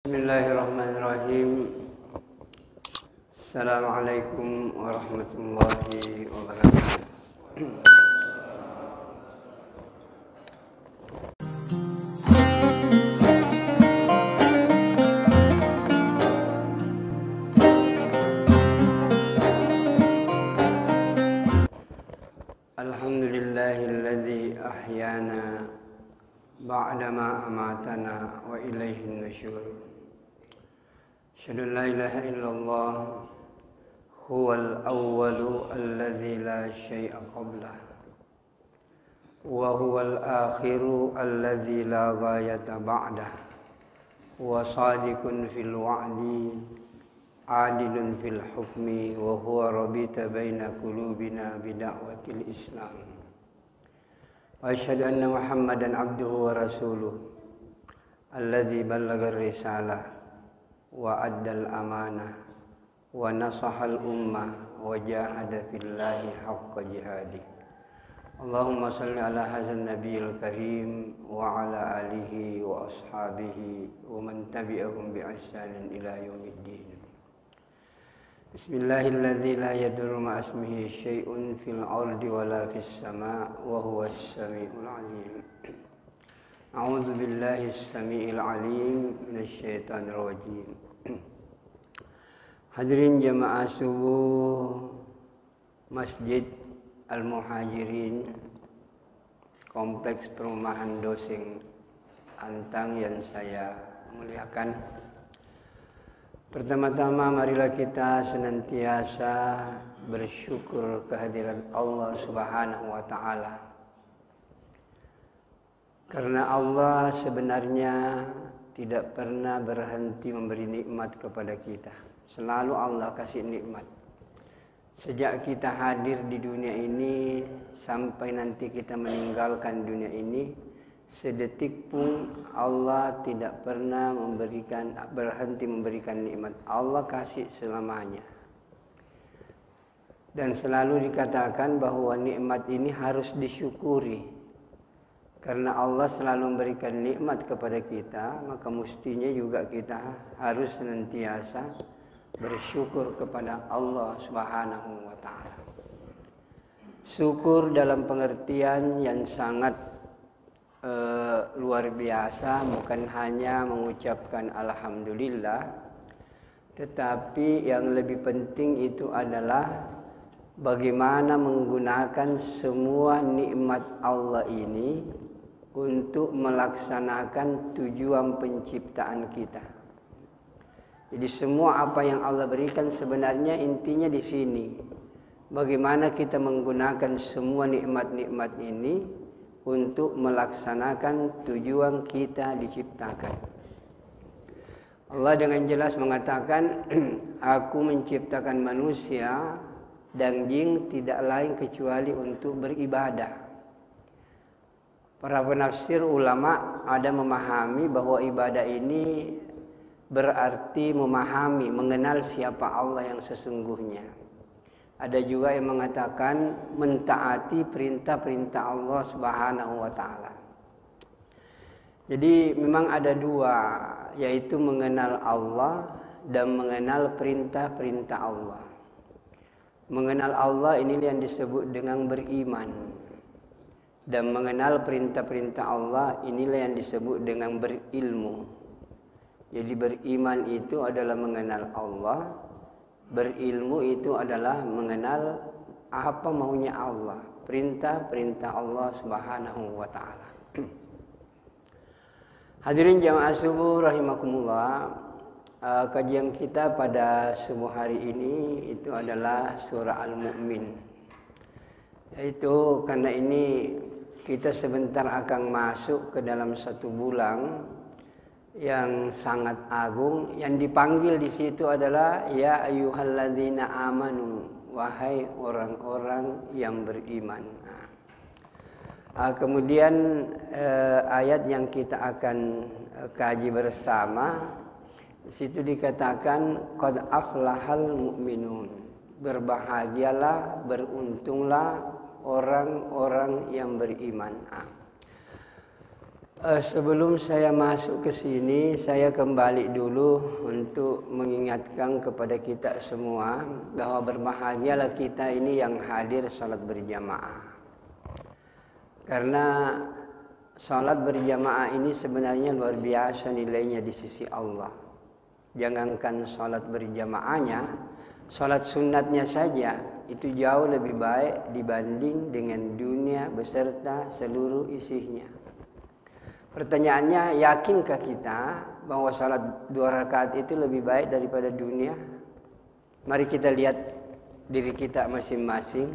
Bismillahirrahmanirrahim. Assalamualaikum warahmatullahi wabarakatuh. Alhamdulillahilladzi ahyana ba'dama amatana wa ilaihin nusyur. Asyhadu an la ilaha illallah huwal awwalu alladzi la syai'a qablah wa huwal akhiru alladzi la ghayata ba'dah wa shadiqun fil wa'di adilun fil hukmi wa huwa rabita baina qulubina bida'watil islam. Wa asyhadu anna Muhammadan abduhu wa rasuluh alladzi ballagha ar-risalah wa addal amanah wa nasahal ummah wa jahada fillahi haqqa jihadih. Allahumma salli ala hadzal nabiyil karim wa ala alihi wa ashabihi wa man tabi'ahum bi ihsanin ila yaumiddin. Bismillahilladzi la yadurru ma ismihi syai'un fil ardi wala fis sama' wa huwas samiul alim. A'udzu billahi as-sami'il alim minasy syaithanir rajim. Hadirin jamaah subuh Masjid Al-Muhajirin, Kompleks Perumahan Dosing Antang yang saya muliakan. Pertama-tama marilah kita senantiasa bersyukur kehadiran Allah Subhanahu wa taala. Karena Allah sebenarnya tidak pernah berhenti memberi nikmat kepada kita. Selalu Allah kasih nikmat. Sejak kita hadir di dunia ini sampai nanti kita meninggalkan dunia ini, sedetik pun Allah tidak pernah berhenti memberikan nikmat. Allah kasih selamanya. Dan selalu dikatakan bahwa nikmat ini harus disyukuri. Karena Allah selalu memberikan nikmat kepada kita, maka mestinya juga kita harus senantiasa bersyukur kepada Allah Subhanahu wa taala. Syukur dalam pengertian yang sangat luar biasa, bukan hanya mengucapkan alhamdulillah, tetapi yang lebih penting itu adalah bagaimana menggunakan semua nikmat Allah ini untuk melaksanakan tujuan penciptaan kita. Jadi semua apa yang Allah berikan sebenarnya intinya di sini. Bagaimana kita menggunakan semua nikmat-nikmat ini untuk melaksanakan tujuan kita diciptakan. Allah dengan jelas mengatakan, Aku menciptakan manusia dan jin tidak lain kecuali untuk beribadah. Para penafsir ulama ada memahami bahwa ibadah ini berarti memahami, mengenal siapa Allah yang sesungguhnya. Ada juga yang mengatakan mentaati perintah-perintah Allah Subhanahu wa taala. Jadi memang ada dua, yaitu mengenal Allah dan mengenal perintah-perintah Allah. Mengenal Allah ini yang disebut dengan beriman. Dan mengenal perintah-perintah Allah inilah yang disebut dengan berilmu. Jadi beriman itu adalah mengenal Allah, berilmu itu adalah mengenal apa maunya Allah, perintah-perintah Allah Subhanahu wa taala. Hadirin jamaah subuh rahimakumullah, kajian kita pada subuh hari ini itu adalah surah Al-Mu'min. Yaitu karena ini kita sebentar akan masuk ke dalam satu bulan yang sangat agung. Yang dipanggil di situ adalah ya ayyuhalladzina amanu, wahai orang-orang yang beriman. Kemudian ayat yang kita akan kaji bersama, di situ dikatakan qad aflahal mu'minun, berbahagialah, beruntunglah orang-orang yang beriman. Sebelum saya masuk ke sini, saya kembali dulu untuk mengingatkan kepada kita semua bahwa berbahagialah kita ini yang hadir salat berjamaah. Karena salat berjamaah ini sebenarnya luar biasa nilainya di sisi Allah. Jangankan salat berjamaahnya, salat sunatnya saja itu jauh lebih baik dibanding dengan dunia beserta seluruh isinya. Pertanyaannya, yakinkah kita bahwa salat 2 rakaat itu lebih baik daripada dunia? Mari kita lihat diri kita masing-masing.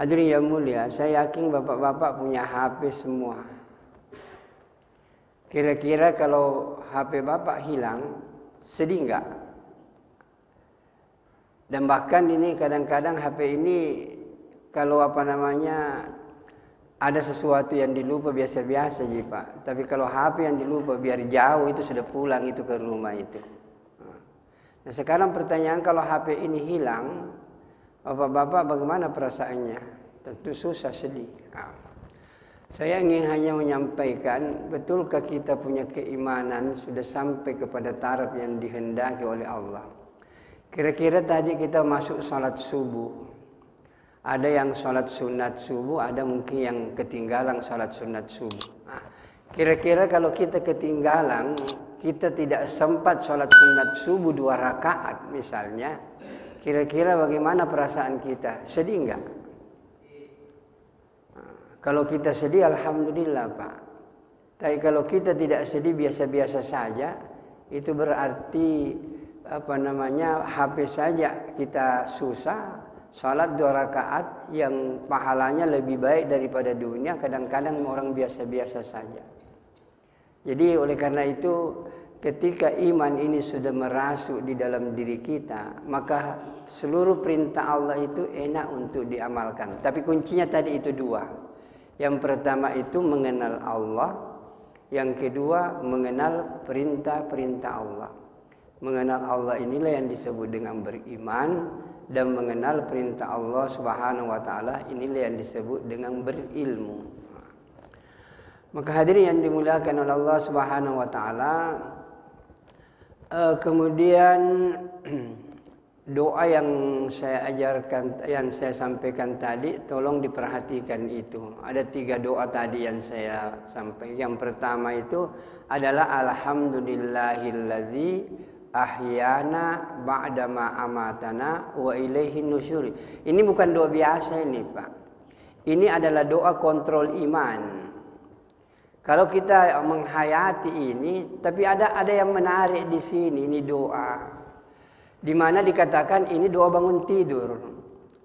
Hadirin yang mulia, saya yakin bapak-bapak punya HP semua. Kira-kira kalau HP bapak hilang, sedih enggak? Dan bahkan ini kadang-kadang HP ini kalau ada sesuatu yang dilupa biasa-biasa je Pak. Tapi kalau HP yang dilupa biar jauh itu sudah pulang itu ke rumah itu. Nah sekarang pertanyaan, kalau HP ini hilang, bapak-bapak bagaimana perasaannya? Tentu susah, sedih. Saya ingin hanya menyampaikan, betulkah kita punya keimanan sudah sampai kepada taraf yang dihendaki oleh Allah? Kira-kira tadi kita masuk salat subuh. Ada yang salat sunat subuh, ada mungkin yang ketinggalan salat sunat subuh. Kira-kira kalau kita ketinggalan, kita tidak sempat salat sunat subuh 2 rakaat misalnya, kira-kira bagaimana perasaan kita? Sedih enggak? Kalau kita sedih, alhamdulillah Pak. Tapi kalau kita tidak sedih, biasa-biasa saja, itu berarti HP saja kita susah. Salat 2 rakaat yang pahalanya lebih baik daripada dunia, kadang-kadang orang biasa-biasa saja. Jadi oleh karena itu, ketika iman ini sudah merasuk di dalam diri kita, maka seluruh perintah Allah itu enak untuk diamalkan. Tapi kuncinya tadi itu 2. Yang pertama itu mengenal Allah, yang kedua mengenal perintah-perintah Allah. Mengenal Allah inilah yang disebut dengan beriman, dan mengenal perintah Allah Subhanahu wa taala inilah yang disebut dengan berilmu. Maka hadirin yang dimuliakan oleh Allah Subhanahu wa taala, kemudian doa yang saya ajarkan, yang saya sampaikan tadi, tolong diperhatikan itu. Ada 3 doa tadi yang saya sampaikan. Yang pertama itu adalah alhamdulillahillazi ahyana ba'dama amatana wa ilaihin nusyur. Ini bukan doa biasa ini Pak. Ini adalah doa kontrol iman. Kalau kita menghayati ini, tapi ada yang menarik di sini, ini doa. Di mana dikatakan ini doa bangun tidur.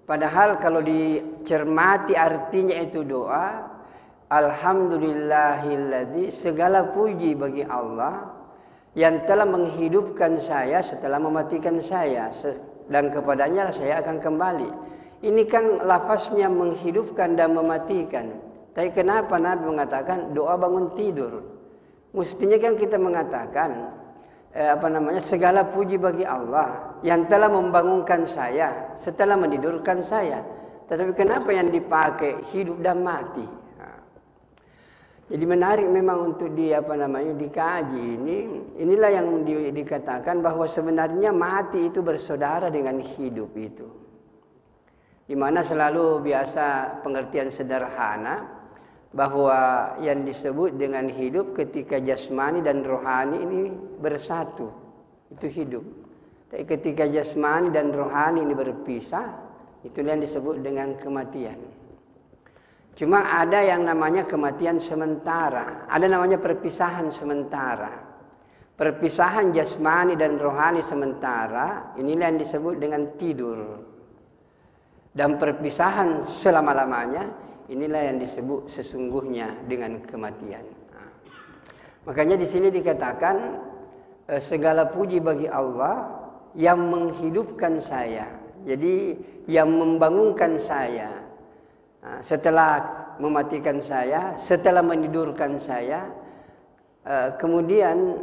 Padahal kalau dicermati artinya itu doa, alhamdulillahilladzi, segala puji bagi Allah yang telah menghidupkan saya setelah mematikan saya, dan kepadanya saya akan kembali. Ini kan lafaznya menghidupkan dan mematikan. Tapi kenapa Nabi mengatakan doa bangun tidur? Mestinya kan kita mengatakan segala puji bagi Allah yang telah membangunkan saya setelah menidurkan saya. Tetapi kenapa yang dipakai hidup dan mati? Jadi menarik memang untuk dikaji ini. Inilah yang dikatakan bahwa sebenarnya mati itu bersaudara dengan hidup itu. Di mana selalu biasa pengertian sederhana bahwa yang disebut dengan hidup ketika jasmani dan rohani ini bersatu, itu hidup. Tapi ketika jasmani dan rohani ini berpisah, itulah yang disebut dengan kematian. Cuma ada yang namanya kematian sementara, ada namanya perpisahan sementara. Perpisahan jasmani dan rohani sementara, inilah yang disebut dengan tidur. Dan perpisahan selama-lamanya, inilah yang disebut sesungguhnya dengan kematian. Makanya di sini dikatakan segala puji bagi Allah yang menghidupkan saya. Jadi yang membangunkan saya. Setelah mematikan saya, setelah menidurkan saya, kemudian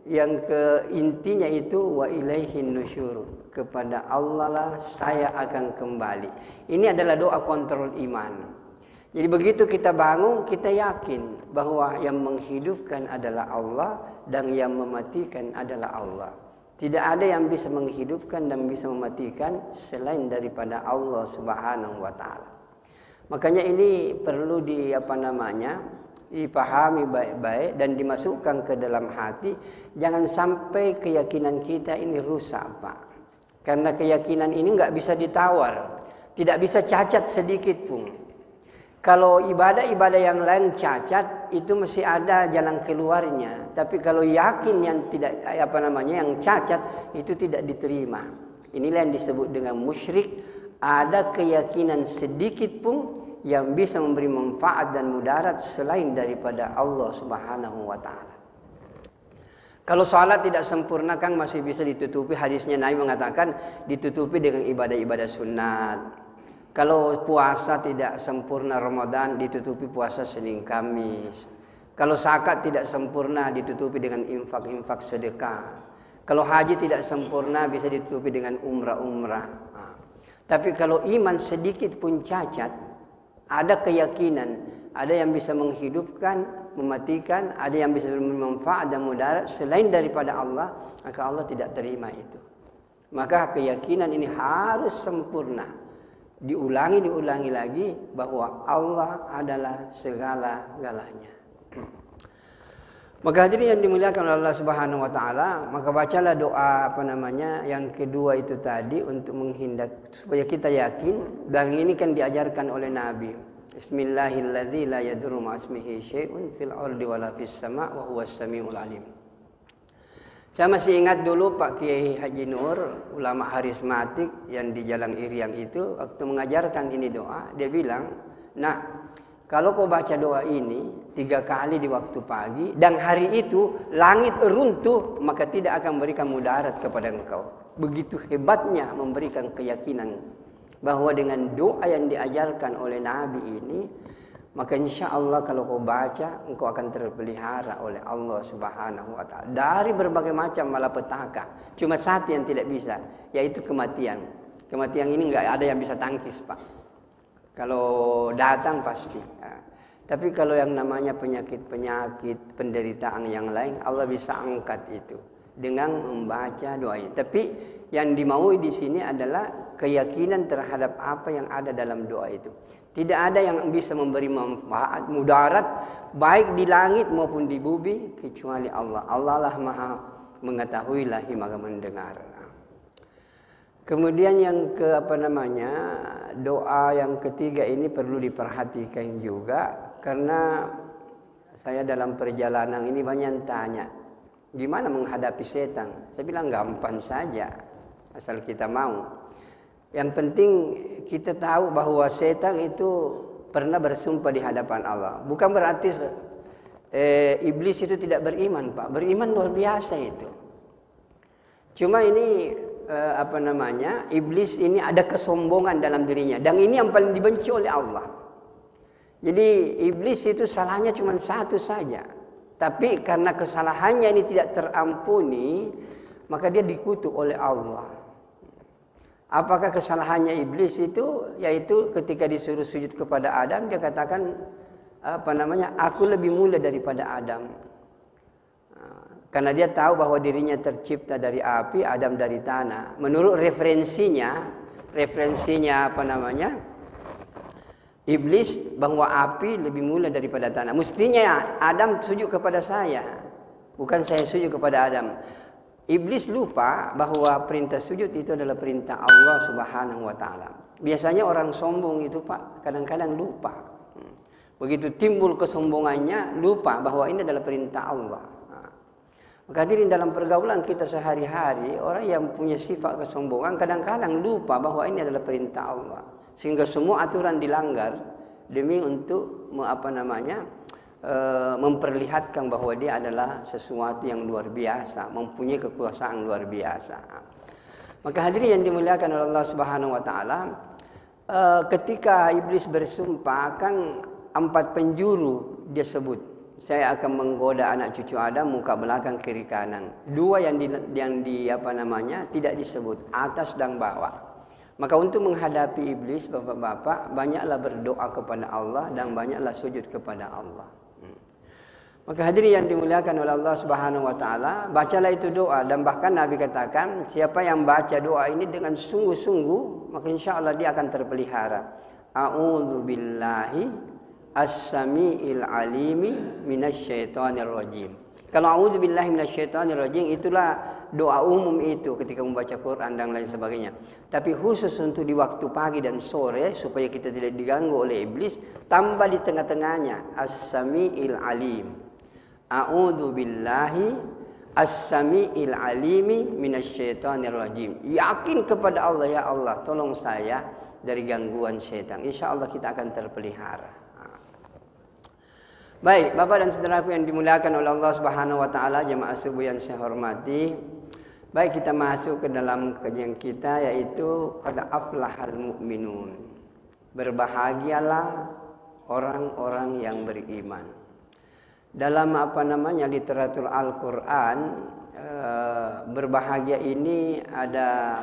yang intinya itu wa ilaihin nusyur, kepada Allah lah saya akan kembali. Ini adalah doa kontrol iman. Jadi begitu kita bangun, kita yakin bahwa yang menghidupkan adalah Allah dan yang mematikan adalah Allah. Tidak ada yang bisa menghidupkan dan bisa mematikan selain daripada Allah Subhanahu wa taala. Makanya ini perlu dipahami baik-baik dan dimasukkan ke dalam hati. Jangan sampai keyakinan kita ini rusak, Pak. Karena keyakinan ini nggak bisa ditawar, tidak bisa cacat sedikit pun. Kalau ibadah-ibadah yang lain cacat, itu mesti ada jalan keluarnya. Tapi kalau yakin yang tidak yang cacat, itu tidak diterima. Inilah yang disebut dengan musyrik. Ada keyakinan sedikit pun yang bisa memberi manfaat dan mudarat selain daripada Allah Subhanahu wa taala. Kalau salat tidak sempurna kan masih bisa ditutupi, hadisnya Nabi mengatakan ditutupi dengan ibadah-ibadah sunat. Kalau puasa tidak sempurna Ramadan ditutupi puasa Senin Kamis. Kalau zakat tidak sempurna ditutupi dengan infak-infak sedekah. Kalau haji tidak sempurna bisa ditutupi dengan umrah-umrah. Tapi kalau iman sedikit pun cacat, ada keyakinan, ada yang bisa menghidupkan, mematikan, ada yang bisa bermanfaat dan mudarat selain daripada Allah, maka Allah tidak terima itu. Maka keyakinan ini harus sempurna. Diulangi lagi bahwa Allah adalah segala-galanya. Maka hadirin yang dimuliakan oleh Allah Subhanahu wa taala, maka bacalah doa yang kedua itu tadi untuk menghindar supaya kita yakin, dan ini kan diajarkan oleh Nabi. Bismillahilladzi la yadurru ma'asmihi syai'un fil ardi wala fis sama' wa huwas samiul alim. Saya masih ingat dulu Pak Kiai Haji Nur, ulama harismatik yang di Jalan Iriang itu, waktu mengajarkan ini doa, dia bilang, "Nah, kalau kau baca doa ini 3 kali di waktu pagi dan hari itu langit runtuh, maka tidak akan memberikan mudarat kepada engkau." Begitu hebatnya memberikan keyakinan bahwa dengan doa yang diajarkan oleh Nabi ini, maka insya Allah kalau kau baca, engkau akan terpelihara oleh Allah Subhanahu wa taala dari berbagai macam malapetaka. Cuma satu yang tidak bisa, yaitu kematian. Kematian ini enggak ada yang bisa tangkis, Pak. Kalau datang pasti. Tapi kalau yang namanya penyakit-penyakit, penderitaan yang lain, Allah bisa angkat itu dengan membaca doa ini. Tapi yang dimaui di sini adalah keyakinan terhadap apa yang ada dalam doa itu. Tidak ada yang bisa memberi manfaat, mudarat, baik di langit maupun di bumi, kecuali Allah. Allah lah maha mengetahui, lagi maha mendengar. Kemudian yang doa yang ketiga ini perlu diperhatikan juga, karena saya dalam perjalanan ini banyak yang tanya, gimana menghadapi setan? Saya bilang gampang saja, asal kita mau. Yang penting kita tahu bahwa setan itu pernah bersumpah di hadapan Allah. Bukan berarti iblis itu tidak beriman, Pak. Beriman luar biasa itu. Cuma ini iblis ini ada kesombongan dalam dirinya, dan ini yang paling dibenci oleh Allah. Jadi iblis itu salahnya cuma satu saja. Tapi karena kesalahannya ini tidak terampuni, maka dia dikutuk oleh Allah. Apakah kesalahannya iblis itu? Yaitu ketika disuruh sujud kepada Adam, dia katakan aku lebih mulia daripada Adam. Karena dia tahu bahwa dirinya tercipta dari api, Adam dari tanah. Menurut referensinya iblis bahwa api lebih mulia daripada tanah. Mestinya Adam sujud kepada saya, bukan saya sujud kepada Adam. Iblis lupa bahwa perintah sujud itu adalah perintah Allah Subhanahu wa taala. Biasanya orang sombong itu, Pak, kadang-kadang lupa. Begitu timbul kesombongannya, lupa bahwa ini adalah perintah Allah. Maka hadirin, dalam pergaulan kita sehari-hari, orang yang punya sifat kesombongan kadang-kadang lupa bahwa ini adalah perintah Allah. Sehingga semua aturan dilanggar demi untuk memperlihatkan bahwa dia adalah sesuatu yang luar biasa, mempunyai kekuasaan luar biasa. Maka hadirin yang dimuliakan oleh Allah Subhanahu wa taala, ketika iblis bersumpah, kan 4 penjuru dia sebut. Saya akan menggoda anak cucu Adam muka belakang kiri kanan. 2 yang tidak disebut, atas dan bawah. Maka untuk menghadapi iblis, bapak-bapak, banyaklah berdoa kepada Allah dan banyaklah sujud kepada Allah. Maka hadirin yang dimuliakan oleh Allah Subhanahu wa taala, bacalah itu doa, dan bahkan Nabi katakan, siapa yang baca doa ini dengan sungguh-sungguh, maka insyaallah dia akan terpelihara. A'udzu billahi as-sami'il alimi minasyaitonir rajim. Kalau a'udzubillahi minasyaitonirrajim itulah doa umum itu ketika membaca Quran dan lain sebagainya. Tapi khusus untuk di waktu pagi dan sore supaya kita tidak diganggu oleh iblis, tambah di tengah-tengahnya as-sami'il alim. A'udzubillahi as-sami'il alimi minasyaitonirrajim. Yakin kepada Allah, ya Allah, tolong saya dari gangguan syaitan. Insyaallah kita akan terpelihara. Baik, Bapak dan saudaraku yang dimuliakan oleh Allah Subhanahu wa taala, jemaah subuh yang saya hormati. Baik, kita masuk ke dalam kajian kita, yaitu qad aflahal mu'minun. Berbahagialah orang-orang yang beriman. Dalam literatur Al-Qur'an, berbahagia ini ada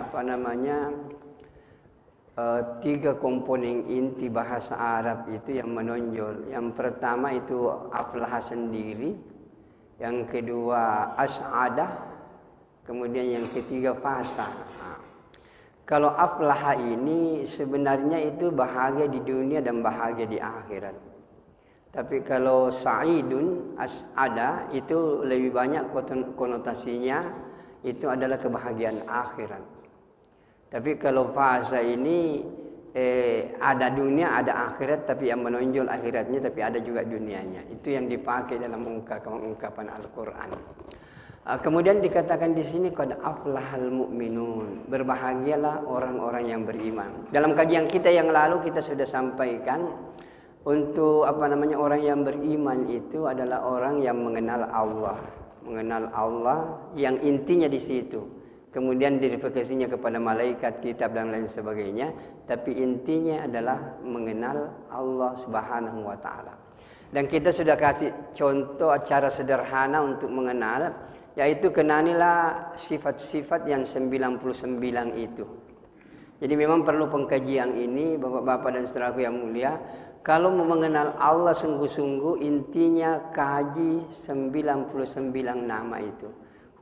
tiga komponen inti bahasa Arab itu yang menonjol. Yang pertama itu aflah sendiri, yang kedua as'adah, kemudian yang ketiga fasah. Kalau aflah ini sebenarnya itu bahagia di dunia dan bahagia di akhirat. Tapi kalau sa'idun, as'ada itu lebih banyak konotasinya itu adalah kebahagiaan akhirat. Tapi kalau fasa ini ada dunia, ada akhirat, tapi yang menonjol akhiratnya, tapi ada juga dunianya. Itu yang dipakai dalam ungkapan Al-Quran. Kemudian dikatakan di sini qad aflahal mu'minun. Berbahagialah orang-orang yang beriman. Dalam kajian kita yang lalu kita sudah sampaikan untuk orang yang beriman itu adalah orang yang mengenal Allah. Mengenal Allah yang intinya di situ. Kemudian direfleksinya kepada malaikat, kitab dan lain sebagainya. Tapi intinya adalah mengenal Allah Subhanahu wa ta'ala. Dan kita sudah kasih contoh cara sederhana untuk mengenal, yaitu kenalilah sifat-sifat yang 99 itu. Jadi memang perlu pengkajian ini, bapak-bapak dan saudaraku yang mulia. Kalau mau mengenal Allah sungguh-sungguh, intinya kaji 99 nama itu.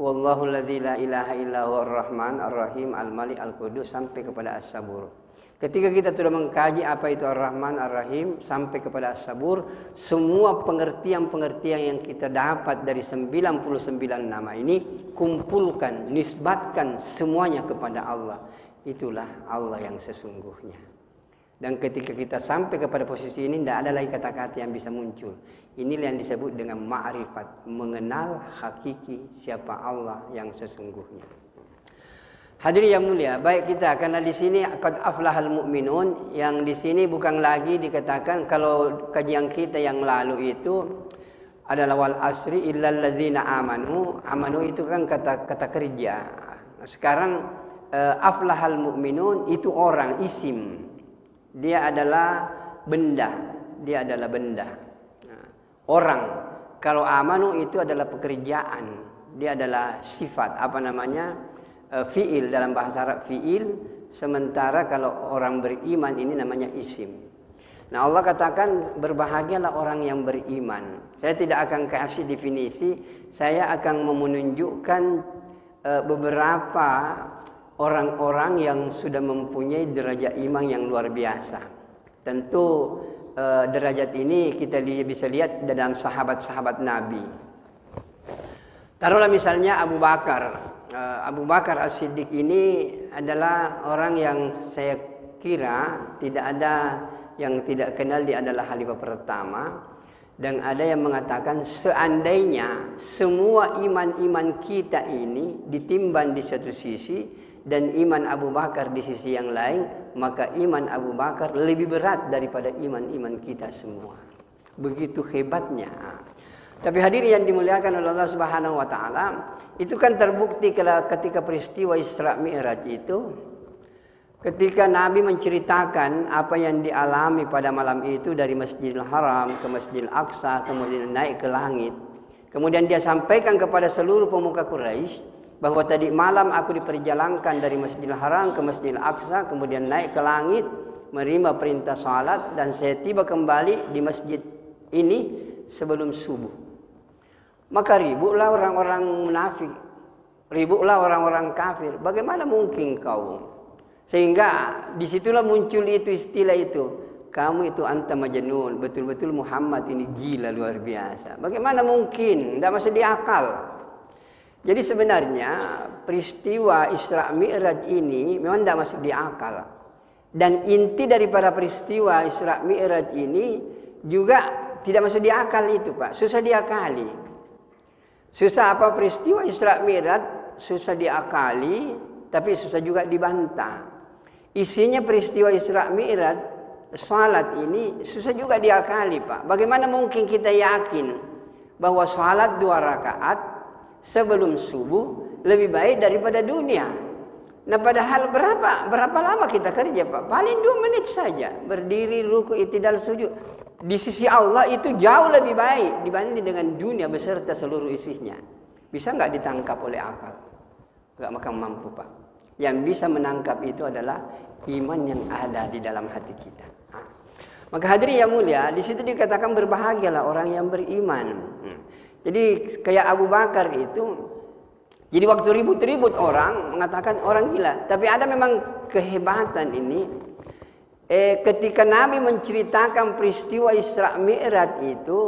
Wallahu alladzi la ilaha illa huwa ar-rahman ar-rahim al-malik al-qudus sampai kepada as-sabur. Ketika kita sudah mengkaji apa itu ar-rahman ar-rahim sampai kepada as-sabur, semua pengertian-pengertian yang kita dapat dari 99 nama ini kumpulkan, nisbatkan semuanya kepada Allah. Itulah Allah yang sesungguhnya. Dan ketika kita sampai kepada posisi ini, tidak ada lagi kata-kata yang bisa muncul. Inilah yang disebut dengan ma'rifat, mengenal hakiki siapa Allah yang sesungguhnya. Hadirin yang mulia, baik kita karena di sini qad aflahal mu'minun, yang di sini bukan lagi dikatakan kalau kajian kita yang lalu itu adalah wal asri illal ladzina amanu. Amanu itu kan kata kerja. Sekarang aflahal mu'minun itu orang, isim. Dia adalah benda, orang. Kalau amanu itu adalah pekerjaan, dia adalah sifat, fiil dalam bahasa Arab fiil. Sementara kalau orang beriman ini namanya isim. Nah, Allah katakan berbahagialah orang yang beriman. Saya tidak akan kasih definisi, saya akan menunjukkan beberapa orang-orang yang sudah mempunyai derajat iman yang luar biasa. Tentu derajat ini kita bisa lihat dalam sahabat-sahabat Nabi. Taruhlah misalnya Abu Bakar. Abu Bakar As-Siddiq ini adalah orang yang saya kira tidak ada yang tidak kenal dia adalah khalifah pertama. Dan ada yang mengatakan seandainya semua iman-iman kita ini ditimbang di satu sisi dan iman Abu Bakar di sisi yang lain, maka iman Abu Bakar lebih berat daripada iman-iman kita semua. Begitu hebatnya. Tapi hadirin yang dimuliakan oleh Allah Subhanahu wa taala, itu kan terbukti ketika peristiwa Isra Mi'raj itu, ketika Nabi menceritakan apa yang dialami pada malam itu dari Masjidil Haram ke Masjidil Aqsa, kemudian naik ke langit. Kemudian dia sampaikan kepada seluruh pemuka Quraisy, bahwa tadi malam aku diperjalankan dari Masjidil Haram ke Masjidil Aqsa, kemudian naik ke langit, menerima perintah salat, dan saya tiba kembali di masjid ini sebelum subuh. Maka ributlah orang-orang munafik, ributlah orang-orang kafir. Bagaimana mungkin kau? Sehingga disitulah muncul itu istilah itu. Kamu itu anta majnun, betul-betul Muhammad ini gila luar biasa. Bagaimana mungkin? Tidak masuk di akal. Jadi sebenarnya peristiwa Isra Mi'raj ini memang tidak masuk di akal. Dan inti daripada peristiwa Isra Mi'raj ini juga tidak masuk di akal itu, Pak. Susah diakali. Susah apa peristiwa Isra Mi'raj? Susah diakali, tapi susah juga dibantah. Isinya peristiwa Isra Mi'raj, salat ini susah juga diakali, Pak. Bagaimana mungkin kita yakin bahwa salat 2 rakaat sebelum subuh lebih baik daripada dunia? Nah, padahal berapa lama kita kerja, Pak? Paling 2 menit saja. Berdiri, ruku, i'tidal, sujud. Di sisi Allah itu jauh lebih baik dibanding dengan dunia beserta seluruh isinya. Bisa nggak ditangkap oleh akal? Nggak makan mampu, Pak. Yang bisa menangkap itu adalah iman yang ada di dalam hati kita. Maka hadirin yang mulia, di situ dikatakan berbahagialah orang yang beriman. Jadi kayak Abu Bakar itu, jadi waktu ribut-ribut orang mengatakan orang gila. Tapi ada memang kehebatan ini. Ketika Nabi menceritakan peristiwa Isra Mi'raj itu,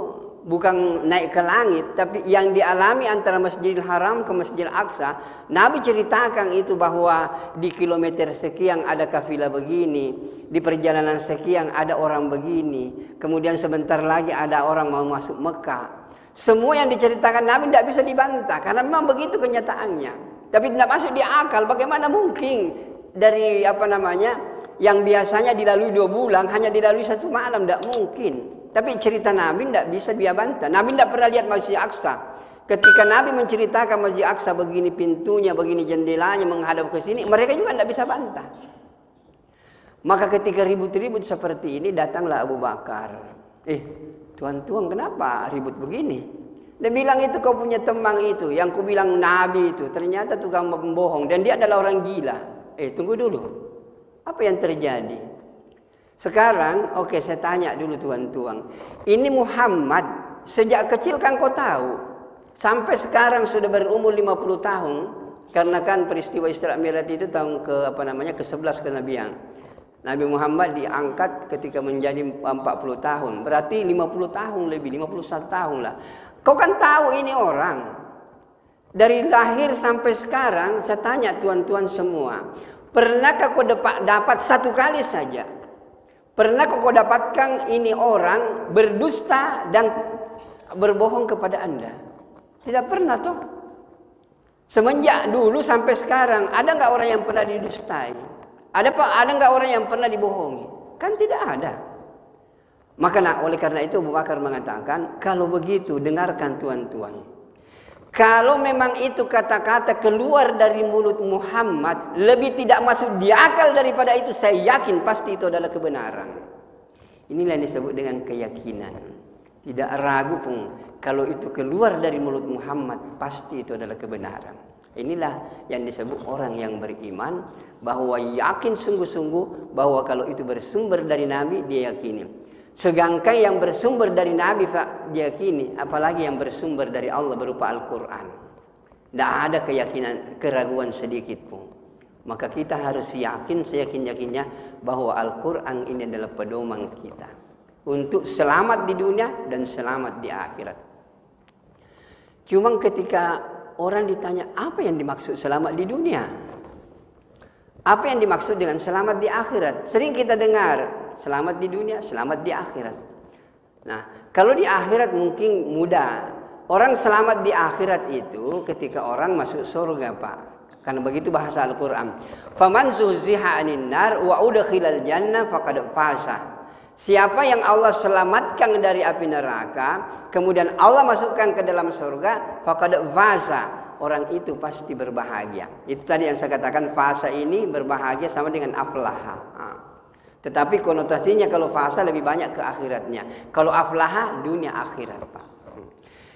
bukan naik ke langit, tapi yang dialami antara Masjidil Haram ke Masjidil Aqsa, Nabi ceritakan itu bahwa di kilometer sekian ada kafilah begini, di perjalanan sekian ada orang begini, kemudian sebentar lagi ada orang mau masuk Mekah. Semua yang diceritakan Nabi tidak bisa dibantah karena memang begitu kenyataannya. Tapi tidak masuk di akal. Bagaimana mungkin dari yang biasanya dilalui 2 bulan hanya dilalui 1 malam? Tidak mungkin. Tapi cerita Nabi tidak bisa dia bantah. Nabi tidak pernah lihat Masjid Aqsa. Ketika Nabi menceritakan Masjid Aqsa begini pintunya, begini jendelanya menghadap ke sini, mereka juga tidak bisa bantah. Maka ketika ribut-ribut seperti ini, datanglah Abu Bakar. Tuan-tuan, kenapa ribut begini? Dia bilang itu kau punya teman itu, yang ku bilang Nabi itu, ternyata tukang pembohong dan dia adalah orang gila. Tunggu dulu. Apa yang terjadi? Sekarang, saya tanya dulu tuan-tuan. Ini Muhammad, sejak kecil kan kau tahu. Sampai sekarang sudah berumur 50 tahun. Karena kan peristiwa Isra Mi'raj itu tahun ke-11 kenabian. Nabi Muhammad diangkat ketika menjadi 40 tahun. Berarti 50 tahun lebih, 51 tahun lah. Kau kan tahu ini orang. Dari lahir sampai sekarang, saya tanya tuan-tuan semua. Pernahkah kau dapat 1 kali saja? Pernahkah kau dapatkan ini orang berdusta dan berbohong kepada Anda? Tidak pernah toh. Semenjak dulu sampai sekarang, ada nggak orang yang pernah didustai? Ada nggak orang yang pernah dibohongi? Kan tidak ada. Maka oleh karena itu Abu Bakar mengatakan, kalau begitu dengarkan tuan-tuan. Kalau memang itu kata-kata keluar dari mulut Muhammad lebih tidak masuk di akal daripada itu, saya yakin pasti itu adalah kebenaran. Inilah yang disebut dengan keyakinan. Tidak ragu pun kalau itu keluar dari mulut Muhammad pasti itu adalah kebenaran. Inilah yang disebut orang yang beriman, bahwa yakin sungguh-sungguh bahwa kalau itu bersumber dari Nabi dia yakini. Sedangkan yang bersumber dari Nabi dia yakini, apalagi yang bersumber dari Allah berupa Al-Quran. Tidak ada keyakinan, keraguan sedikit pun. Maka kita harus yakin seyakin-yakinnya bahwa Al-Quran ini adalah pedoman kita untuk selamat di dunia dan selamat di akhirat. Cuma ketika orang ditanya apa yang dimaksud selamat di dunia, apa yang dimaksud dengan selamat di akhirat, sering kita dengar selamat di dunia, selamat di akhirat. Nah, kalau di akhirat mungkin mudah. Orang selamat di akhirat itu ketika orang masuk surga, Pak. Karena begitu bahasa Al-Quran. Faman zuhziha 'anil nar wa udkhilal jannah faqad faza. Siapa yang Allah selamatkan dari api neraka, kemudian Allah masukkan ke dalam surga, faqad faza. Orang itu pasti berbahagia. Itu tadi yang saya katakan, faza ini berbahagia sama dengan aflaha. Tetapi konotasinya kalau faza lebih banyak ke akhiratnya. Kalau aflaha dunia akhirat, Pak.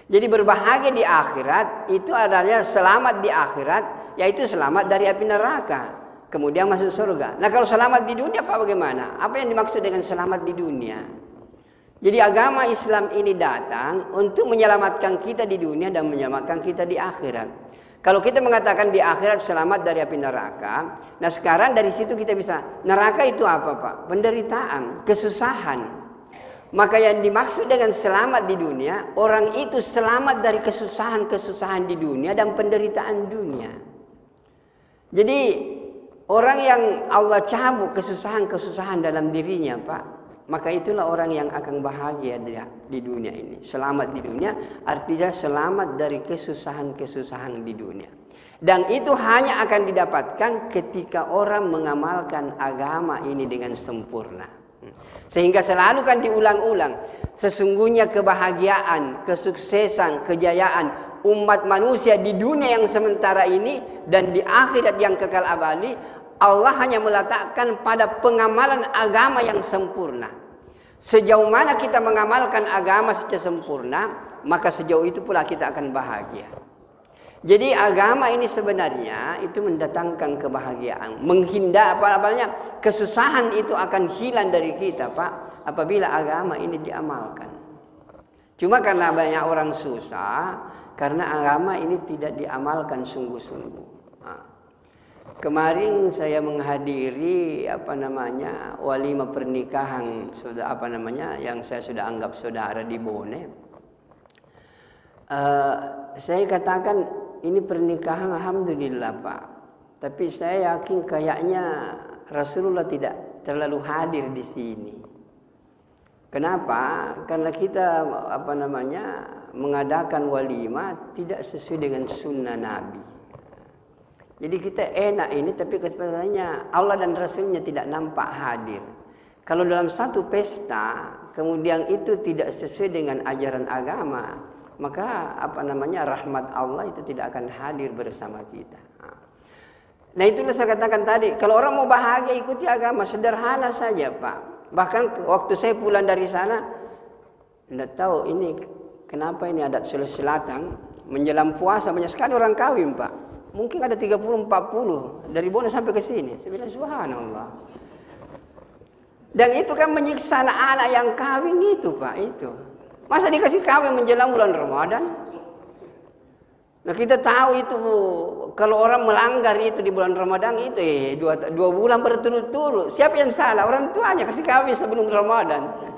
Jadi berbahagia di akhirat itu adalah selamat di akhirat, yaitu selamat dari api neraka, kemudian masuk surga. Nah kalau selamat di dunia apa bagaimana? Apa yang dimaksud dengan selamat di dunia? Jadi agama Islam ini datang untuk menyelamatkan kita di dunia dan menyelamatkan kita di akhirat. Kalau kita mengatakan di akhirat selamat dari api neraka, nah sekarang dari situ kita bisa, neraka itu apa Pak? Penderitaan, kesusahan. Maka yang dimaksud dengan selamat di dunia, orang itu selamat dari kesusahan-kesusahan di dunia dan penderitaan dunia. Jadi orang yang Allah cabut kesusahan-kesusahan dalam dirinya Pak, maka itulah orang yang akan bahagia di dunia ini. Selamat di dunia artinya selamat dari kesusahan-kesusahan di dunia. Dan itu hanya akan didapatkan ketika orang mengamalkan agama ini dengan sempurna. Sehingga selalu kan diulang-ulang, sesungguhnya kebahagiaan, kesuksesan, kejayaan umat manusia di dunia yang sementara ini dan di akhirat yang kekal abadi, Allah hanya meletakkan pada pengamalan agama yang sempurna. Sejauh mana kita mengamalkan agama secara sempurna, maka sejauh itu pula kita akan bahagia. Jadi agama ini sebenarnya itu mendatangkan kebahagiaan, menghindar apa-apanya kesusahan itu akan hilang dari kita Pak, apabila agama ini diamalkan. Cuma karena banyak orang susah, karena agama ini tidak diamalkan sungguh-sungguh. Kemarin saya menghadiri walimah pernikahan yang saya sudah anggap saudara di Bone. Saya katakan ini pernikahan alhamdulillah Pak. Tapi saya yakin kayaknya Rasulullah tidak terlalu hadir di sini. Kenapa? Karena kita mengadakan walimah tidak sesuai dengan sunnah Nabi. Jadi kita enak ini, tapi kebetulannya Allah dan Rasulnya tidak nampak hadir. Kalau dalam satu pesta, kemudian itu tidak sesuai dengan ajaran agama, maka rahmat Allah itu tidak akan hadir bersama kita. Nah itulah saya katakan tadi, kalau orang mau bahagia ikuti agama, sederhana saja Pak. Bahkan waktu saya pulang dari sana, tidak tahu ini kenapa ini adat Sulawesi Selatan, menjelang puasa banyak sekali orang kawin Pak. Mungkin ada 30-40 dari Bone sampai ke sini. Saya bilang subhanallah. Dan itu kan menyiksa anak-anak yang kawin itu Pak itu. Masa dikasih kawin menjelang bulan Ramadan? Nah kita tahu itu Bu, kalau orang melanggar itu di bulan Ramadan itu dua bulan berturut-turut. Siapa yang salah? Orang tuanya kasih kawin sebelum Ramadan.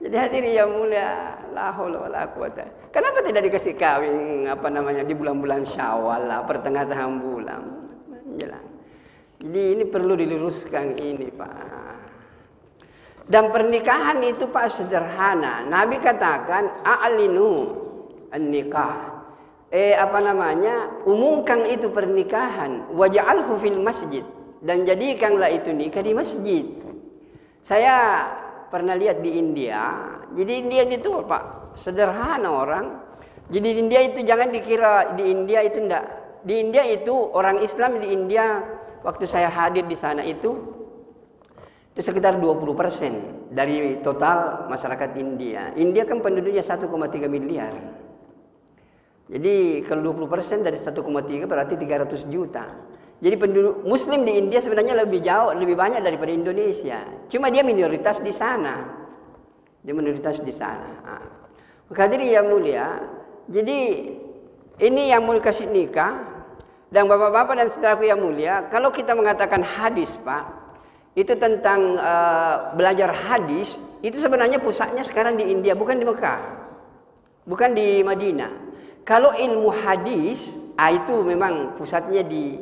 Jadi hadirin yang mulia, la haula wala quwata. Kenapa tidak dikasih kawin di bulan-bulan Syawal lah, pertengahan bulan menjelang. Jadi ini perlu diluruskan ini Pak. Dan pernikahan itu Pak sederhana. Nabi katakan a'linu an-nikah. Umumkan itu pernikahan, waj'alhu fil masjid, dan jadikanlah itu nikah di masjid. Saya pernah lihat di India. Jadi India itu Pak sederhana orang. Jadi di India itu jangan dikira di India itu enggak. Di India itu orang Islam di India waktu saya hadir di sana itu sekitar 20% dari total masyarakat India. India kan penduduknya 1,3 miliar. Jadi kalau 20% dari 1,3 berarti 300 juta. Jadi penduduk Muslim di India sebenarnya lebih banyak daripada Indonesia. Cuma dia minoritas di sana. Maka hadirin yang mulia, jadi ini yang mau dikasih nikah. Dan bapak-bapak dan saudaraku yang mulia, kalau kita mengatakan hadis Pak, itu tentang belajar hadis, itu sebenarnya pusatnya sekarang di India, bukan di Mekah, bukan di Madinah. Kalau ilmu hadis, itu memang pusatnya di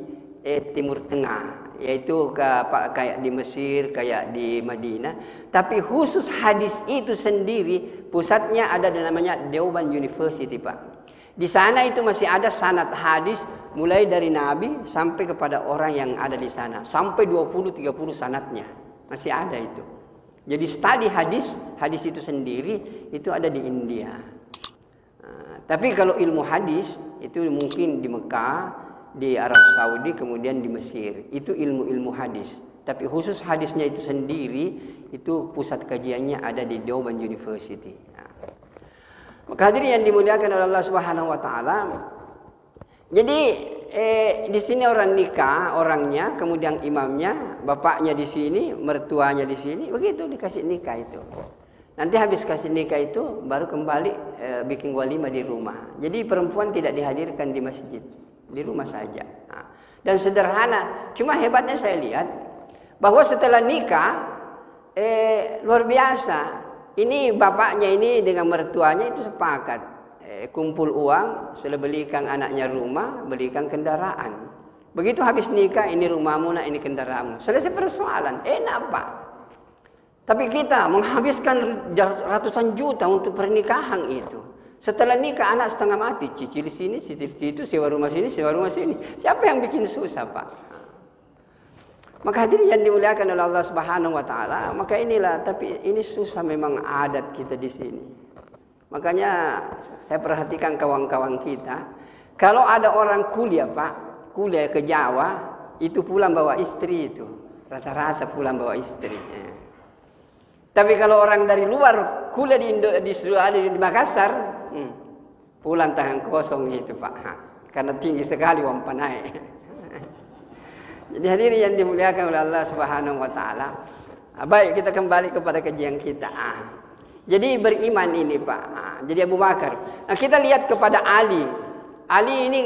Timur Tengah, yaitu kayak di Mesir, kayak di Madinah. Tapi khusus hadis itu sendiri pusatnya ada di namanya Deoband University Pak. Di sana itu masih ada sanad hadis mulai dari Nabi sampai kepada orang yang ada di sana, sampai 20-30 sanadnya masih ada itu. Jadi studi hadis itu sendiri itu ada di India. Tapi kalau ilmu hadis itu mungkin di Mekah, di Arab Saudi, kemudian di Mesir. Itu ilmu-ilmu hadis. Tapi khusus hadisnya itu sendiri, itu pusat kajiannya ada di Deoband University. Maka hadirin yang dimuliakan oleh Allah Subhanahu wa taala. Jadi di sini orang nikah, orangnya, kemudian imamnya, bapaknya di sini, mertuanya di sini, begitu dikasih nikah itu. Nanti habis kasih nikah itu baru kembali bikin walimah di rumah. Jadi perempuan tidak dihadirkan di masjid, di rumah saja. Nah, dan sederhana. Cuma hebatnya saya lihat bahwa setelah nikah luar biasa. Ini bapaknya ini dengan mertuanya itu sepakat. Kumpul uang, sudah belikan anaknya rumah, belikan kendaraan. Begitu habis nikah, ini rumahmu, nah ini kendaraanmu. Selesai persoalan, enak Pak. Tapi kita menghabiskan ratusan juta untuk pernikahan itu. Setelah nikah anak setengah mati, cicil sini, cicil situ, sewa rumah sini, sewa rumah sini. Siapa yang bikin susah Pak? Maka hadirin yang dimuliakan oleh Allah Subhanahu wa taala, maka inilah, tapi ini susah memang adat kita di sini. Makanya saya perhatikan kawan-kawan kita, kalau ada orang kuliah Pak, kuliah ke Jawa, itu pulang bawa istri itu. Rata-rata pulang bawa istri. Tapi kalau orang dari luar kuliah di Makassar, pulang tangan kosong itu Pak. Karena tinggi sekali uang panai. Jadi hadirin yang dimuliakan oleh Allah Subhanahu wa taala. Baik, kita kembali kepada kajian kita. Jadi beriman ini Pak. Jadi Abu Bakar. Nah, kita lihat kepada Ali. Ali ini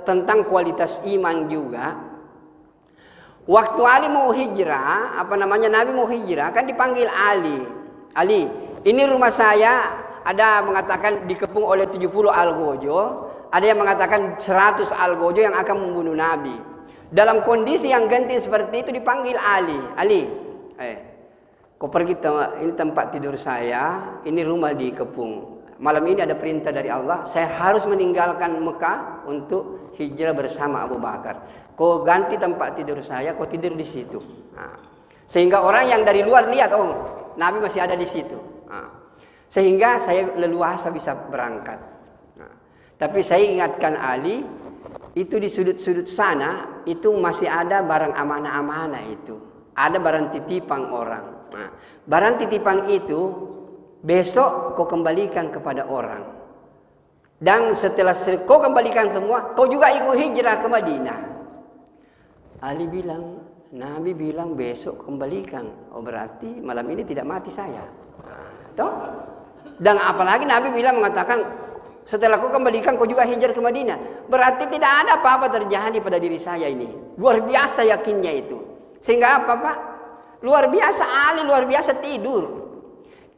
tentang kualitas iman juga. Waktu Ali mau hijrah, Nabi mau hijrah, kan dipanggil Ali. Ali, ini rumah saya, ada mengatakan dikepung oleh 70 algojo, ada yang mengatakan 100 algojo yang akan membunuh Nabi. Dalam kondisi yang genting seperti itu dipanggil Ali. Ali, kau pergi, ini tempat tidur saya, ini rumah dikepung. Malam ini ada perintah dari Allah, saya harus meninggalkan Mekah untuk hijrah bersama Abu Bakar. Kau ganti tempat tidur saya, kau tidur di situ. Nah, sehingga orang yang dari luar lihat, oh Nabi masih ada di situ. Nah, sehingga saya leluasa bisa berangkat. Nah, tapi saya ingatkan Ali, itu di sudut-sudut sana, itu masih ada barang amanah-amanah itu. Ada barang titipan orang. Nah, barang titipan itu besok kau kembalikan kepada orang. Dan setelah kau kembalikan semua, kau juga ikut hijrah ke Madinah. Ali bilang, Nabi bilang besok kembalikan. Oh berarti malam ini tidak mati saya. Toh? Dan apalagi Nabi bilang mengatakan, setelah kau kembalikan kau juga hijrah ke Madinah. Berarti tidak ada apa-apa terjadi pada diri saya ini. Luar biasa yakinnya itu. Sehingga apa Pak? Luar biasa Ali, luar biasa tidur.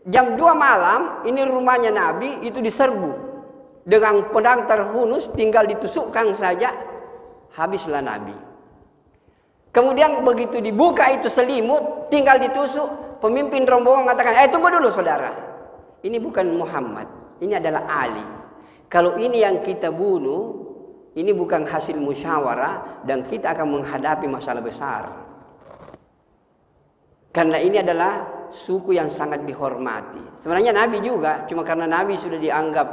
Jam 2 malam, ini rumahnya Nabi, itu diserbu. Dengan pedang terhunus, tinggal ditusukkan saja, habislah Nabi. Kemudian begitu dibuka itu selimut, tinggal ditusuk, pemimpin rombongan mengatakan, tunggu dulu saudara. Ini bukan Muhammad, ini adalah Ali. Kalau ini yang kita bunuh, ini bukan hasil musyawarah, dan kita akan menghadapi masalah besar. Karena ini adalah suku yang sangat dihormati. Sebenarnya Nabi juga, cuma karena Nabi sudah dianggap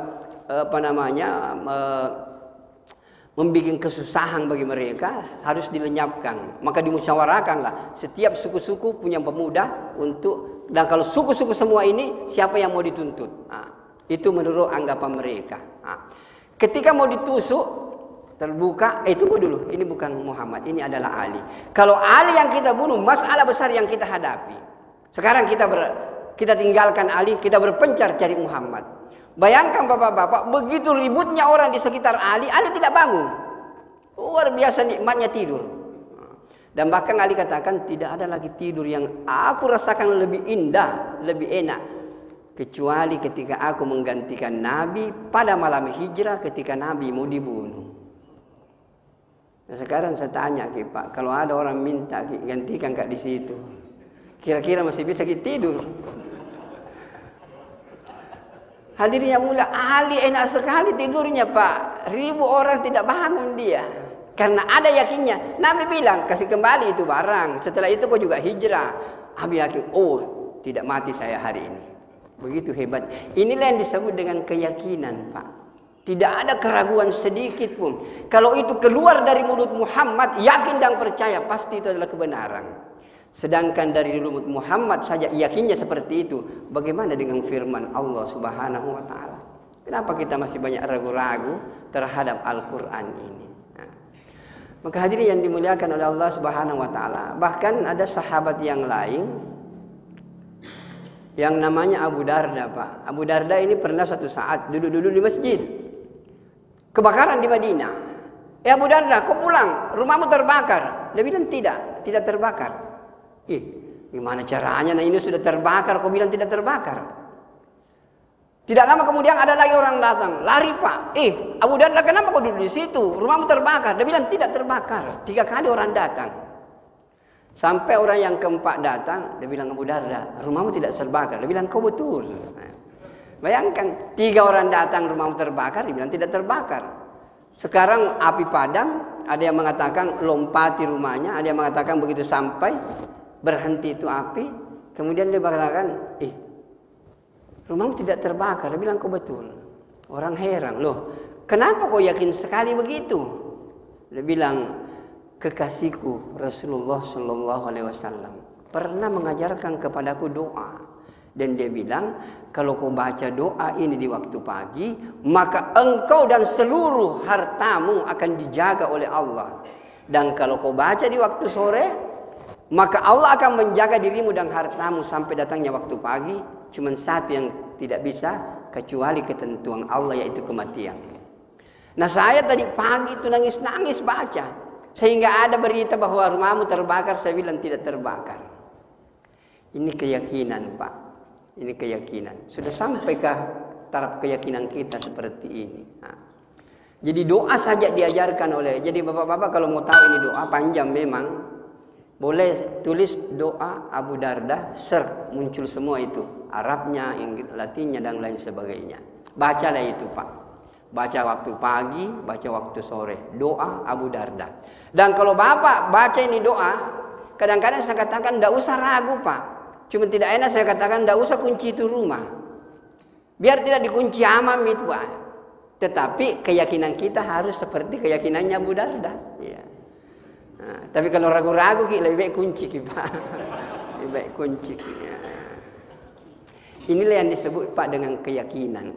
membuat kesusahan bagi mereka, harus dilenyapkan. Maka dimusyawarahkanlah. Setiap suku-suku punya pemuda untuk, dan kalau suku-suku semua ini siapa yang mau dituntut? Nah, itu menurut anggapan mereka. Nah, ketika mau ditusuk, terbuka, tunggu dulu, ini bukan Muhammad, ini adalah Ali. Kalau Ali yang kita bunuh, masalah besar yang kita hadapi. Sekarang kita tinggalkan Ali, kita berpencar cari Muhammad. Bayangkan bapak-bapak, begitu ributnya orang di sekitar Ali, Ali tidak bangun. Luar biasa nikmatnya tidur. Dan bahkan Ali katakan, tidak ada lagi tidur yang aku rasakan lebih indah, lebih enak, kecuali ketika aku menggantikan Nabi pada malam hijrah ketika Nabi mau dibunuh. Nah, sekarang saya tanya Pak, kalau ada orang minta gantikan Kak di situ, kira-kira masih bisa kita tidur? Hadirin yang mulia, Ali enak sekali tidurnya Pak. 1000 orang tidak bangun dia. Karena ada yakinnya. Nabi bilang, kasih kembali itu barang. Setelah itu kau juga hijrah. Abi yakin, tidak mati saya hari ini. Begitu hebat. Inilah yang disebut dengan keyakinan Pak. Tidak ada keraguan sedikit pun. Kalau itu keluar dari mulut Muhammad, yakin dan percaya, pasti itu adalah kebenaran. Sedangkan dari mulut Muhammad saja yakinnya seperti itu. Bagaimana dengan firman Allah Subhanahu wa taala? Kenapa kita masih banyak ragu-ragu terhadap Al-Quran ini? Nah, maka hadirin yang dimuliakan oleh Allah Subhanahu wa taala, bahkan ada sahabat yang lain yang namanya Abu Darda, Pak. Abu Darda ini pernah suatu saat duduk-duduk di masjid. Kebakaran di Madinah. Abu Darda, kau pulang, rumahmu terbakar. Dia bilang tidak terbakar. Gimana caranya? Nah, ini sudah terbakar, kau bilang tidak terbakar. Tidak lama kemudian ada lagi orang datang, lari, Pak. Abu Darda, kenapa kau duduk di situ? Rumahmu terbakar. Dia bilang tidak terbakar. 3 kali orang datang. Sampai orang yang keempat datang, dia bilang, Abu Darda, rumahmu tidak terbakar. Dia bilang, kau betul. Bayangkan, 3 orang datang, rumahmu terbakar, dia bilang tidak terbakar. Sekarang api padam, ada yang mengatakan lompati rumahnya, ada yang mengatakan begitu sampai berhenti itu api, kemudian dia mengatakan, rumahmu tidak terbakar. Dia bilang, kau betul. Orang heran, loh, kenapa kau yakin sekali begitu? Dia bilang, kekasihku Rasulullah Shallallahu Alaihi Wasallam pernah mengajarkan kepadaku doa, dan dia bilang kalau kau baca doa ini di waktu pagi, maka engkau dan seluruh hartamu akan dijaga oleh Allah, dan kalau kau baca di waktu sore, maka Allah akan menjaga dirimu dan hartamu sampai datangnya waktu pagi. Cuma satu yang tidak bisa kecuali ketentuan Allah, yaitu kematian. Nah, saya tadi pagi itu nangis-nangis baca. Sehingga ada berita bahwa rumahmu terbakar, saya bilang tidak terbakar. Ini keyakinan, Pak. Ini keyakinan. Sudah sampaikah taraf keyakinan kita seperti ini? Nah, jadi doa saja diajarkan oleh. Jadi bapak-bapak kalau mau tahu ini doa panjang memang, boleh tulis doa Abu Darda, search, muncul semua itu. Arabnya, Latinnya dan lain sebagainya. Bacalah itu, Pak. Baca waktu pagi, baca waktu sore. Doa Abu Darda. Dan kalau bapak baca ini doa, kadang-kadang saya katakan tidak usah ragu, Pak. Cuma tidak enak saya katakan tidak usah kunci itu rumah. Biar tidak dikunci amam itu, Pak. Tetapi keyakinan kita harus seperti keyakinannya Abu Darda. Ya. Nah, tapi kalau ragu-ragu, lebih baik kunci, Pak. Lebih baik kunci. Ya. Inilah yang disebut, Pak, dengan keyakinan.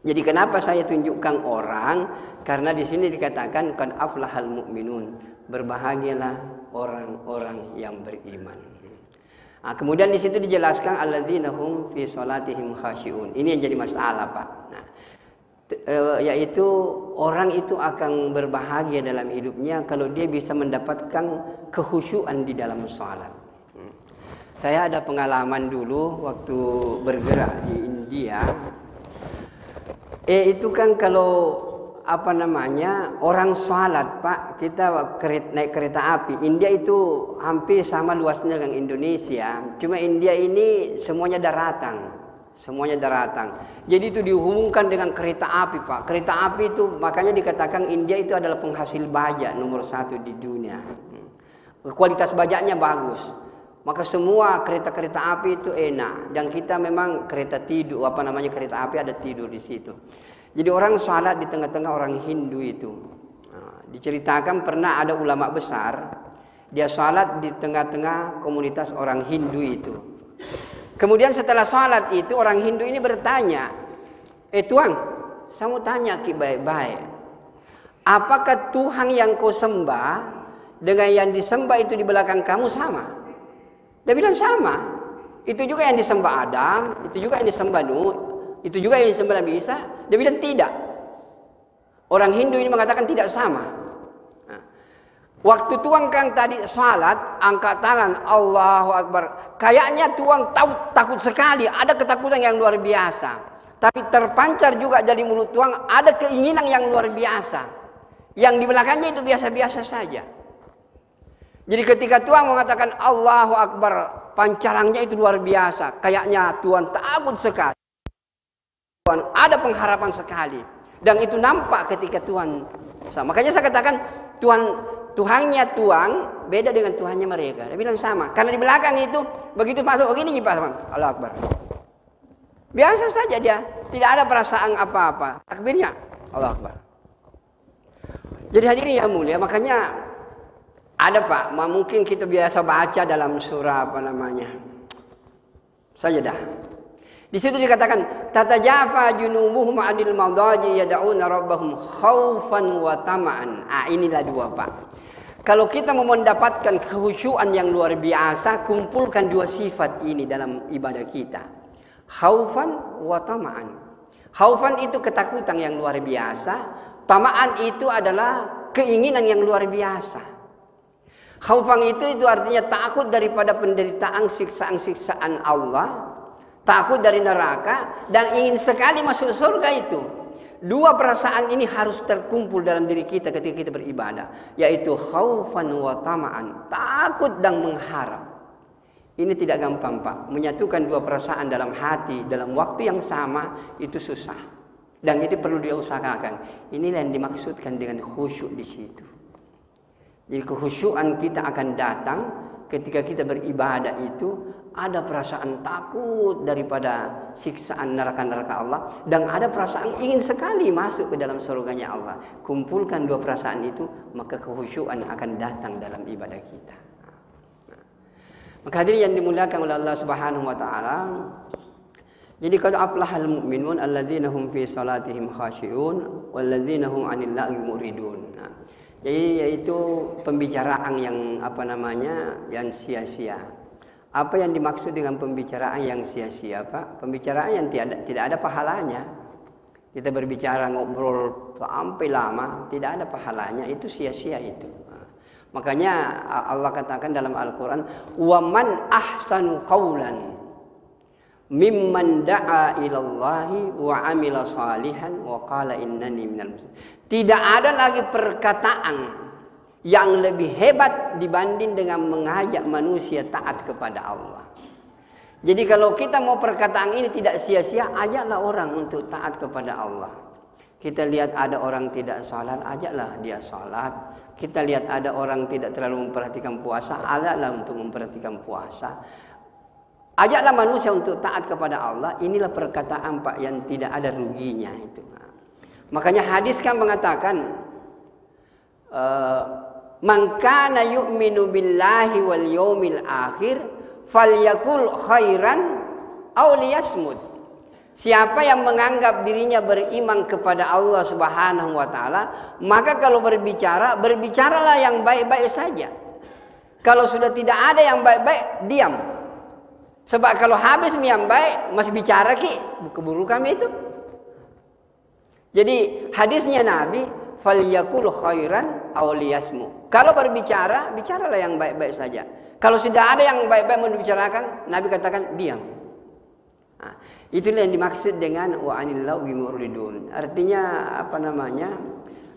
Jadi kenapa saya tunjukkan orang? Karena di sini dikatakan qad aflahal mu'minun, berbahagialah orang-orang yang beriman. Nah, kemudian di situ dijelaskan alladzina hum fi salatihim khasyi'un. Ini yang jadi masalah, Pak. Nah, yaitu orang itu akan berbahagia dalam hidupnya kalau dia bisa mendapatkan kekhusyuan di dalam salat. Saya ada pengalaman dulu waktu bergerak di India. Itu kan kalau orang sholat, Pak, kita naik kereta api. India itu hampir sama luasnya dengan Indonesia. Cuma India ini semuanya daratan. Jadi itu dihubungkan dengan kereta api, Pak. Kereta api itu makanya dikatakan India itu adalah penghasil baja nomor 1 di dunia. Kualitas bajaknya bagus. Maka semua kereta-kereta api itu enak. Dan kita memang kereta api ada tidur di situ. Jadi orang salat di tengah-tengah orang Hindu itu. Nah, diceritakan pernah ada ulama besar. Dia salat di tengah-tengah komunitas orang Hindu itu. Kemudian setelah salat itu orang Hindu ini bertanya. Tuan, saya mau tanya baik-baik. Apakah Tuhan yang kau sembah dengan yang disembah itu di belakang kamu sama? Dia bilang sama. Itu juga yang disembah Adam, itu juga yang disembah Nuh, itu juga yang disembah Nabi Isa. Dia bilang tidak. Orang Hindu ini mengatakan tidak sama. Nah, waktu tuan kan tadi salat, angkat tangan, Allahu Akbar. Kayaknya tuan takut sekali, ada ketakutan yang luar biasa. Tapi terpancar juga dari mulut tuan ada keinginan yang luar biasa. Yang di belakangnya itu biasa-biasa saja. Jadi ketika Tuhan mengatakan Allahu Akbar, pancarannya itu luar biasa. Kayaknya Tuhan takut sekali. Tuhan ada pengharapan sekali. Dan itu nampak ketika Tuhan. Makanya saya katakan Tuhannya Tuhan beda dengan Tuhannya mereka. Dia bilang sama. Karena di belakang itu begitu masuk begini Pak Allahu Akbar. Biasa saja dia. Tidak ada perasaan apa-apa. Takbirnya Allahu Akbar. Jadi hadirin yang mulia, makanya ada Pak, mungkin kita biasa baca dalam surah Sajadah. Di situ dikatakan tatajafa junubuhum 'anil madaji yad'una rabbahum khaufan wa tama'an. Inilah dua, Pak. Kalau kita mau mendapatkan kekhusyuan yang luar biasa, kumpulkan dua sifat ini dalam ibadah kita. Khaufan wa tama'an. Khaufan itu ketakutan yang luar biasa, tama'an itu adalah keinginan yang luar biasa. Khaufan itu artinya takut daripada penderitaan siksaan-siksaan Allah, takut dari neraka, dan ingin sekali masuk surga itu. Dua perasaan ini harus terkumpul dalam diri kita ketika kita beribadah, yaitu khaufan wa tama'an, takut dan mengharap. Ini tidak gampang, Pak. Menyatukan dua perasaan dalam hati dalam waktu yang sama itu susah. Dan itu perlu diusahakan. Inilah yang dimaksudkan dengan khusyuk di situ. Jadi kekhusyuan kita akan datang ketika kita beribadah itu ada perasaan takut daripada siksaan neraka-neraka Allah, dan ada perasaan ingin sekali masuk ke dalam surganya Allah. Kumpulkan dua perasaan itu, maka kekhusyuan akan datang dalam ibadah kita. Maka hadirin yang dimuliakan oleh Allah Subhanahu wa taala, jadi qad aflahal mu'minun alladzina hum fi salatihim khashi'un walladzina hum 'anil lagwi muridun. Jadi yaitu pembicaraan yang yang sia-sia. Apa yang dimaksud dengan pembicaraan yang sia-sia, Pak? Pembicaraan yang tidak ada pahalanya. Kita berbicara ngobrol sampai lama, tidak ada pahalanya, itu sia-sia itu. Makanya Allah katakan dalam Al-Quran, wa man ahsanu qawlan mimman da'a ilallahi wa amila salihan wa qala innani minal muslimin. Tidak ada lagi perkataan yang lebih hebat dibanding dengan mengajak manusia taat kepada Allah. Jadi kalau kita mau perkataan ini tidak sia-sia, ajaklah orang untuk taat kepada Allah. Kita lihat ada orang tidak salat, ajaklah dia salat. Kita lihat ada orang tidak terlalu memperhatikan puasa, ajaklah untuk memperhatikan puasa. Ajaklah manusia untuk taat kepada Allah. Inilah perkataan, Pak, yang tidak ada ruginya itu. Makanya hadis kan mengatakan, man kana yu'minu billahi wal yawmil akhir falyakul khairan aw liyasmut. Siapa yang menganggap dirinya beriman kepada Allah Subhanahu wa taala, maka kalau berbicara, berbicaralah yang baik-baik saja. Kalau sudah tidak ada yang baik-baik, diam. Sebab kalau habis yang baik masih bicara keburu kami itu. Jadi hadisnya Nabi, falyakul khairan aw liyasmu. Kalau berbicara, bicaralah yang baik-baik saja. Kalau sudah ada yang baik-baik mau dibicarakan, Nabi katakan diam. Nah, itulah yang dimaksud dengan wa anil lagwi muridun. Artinya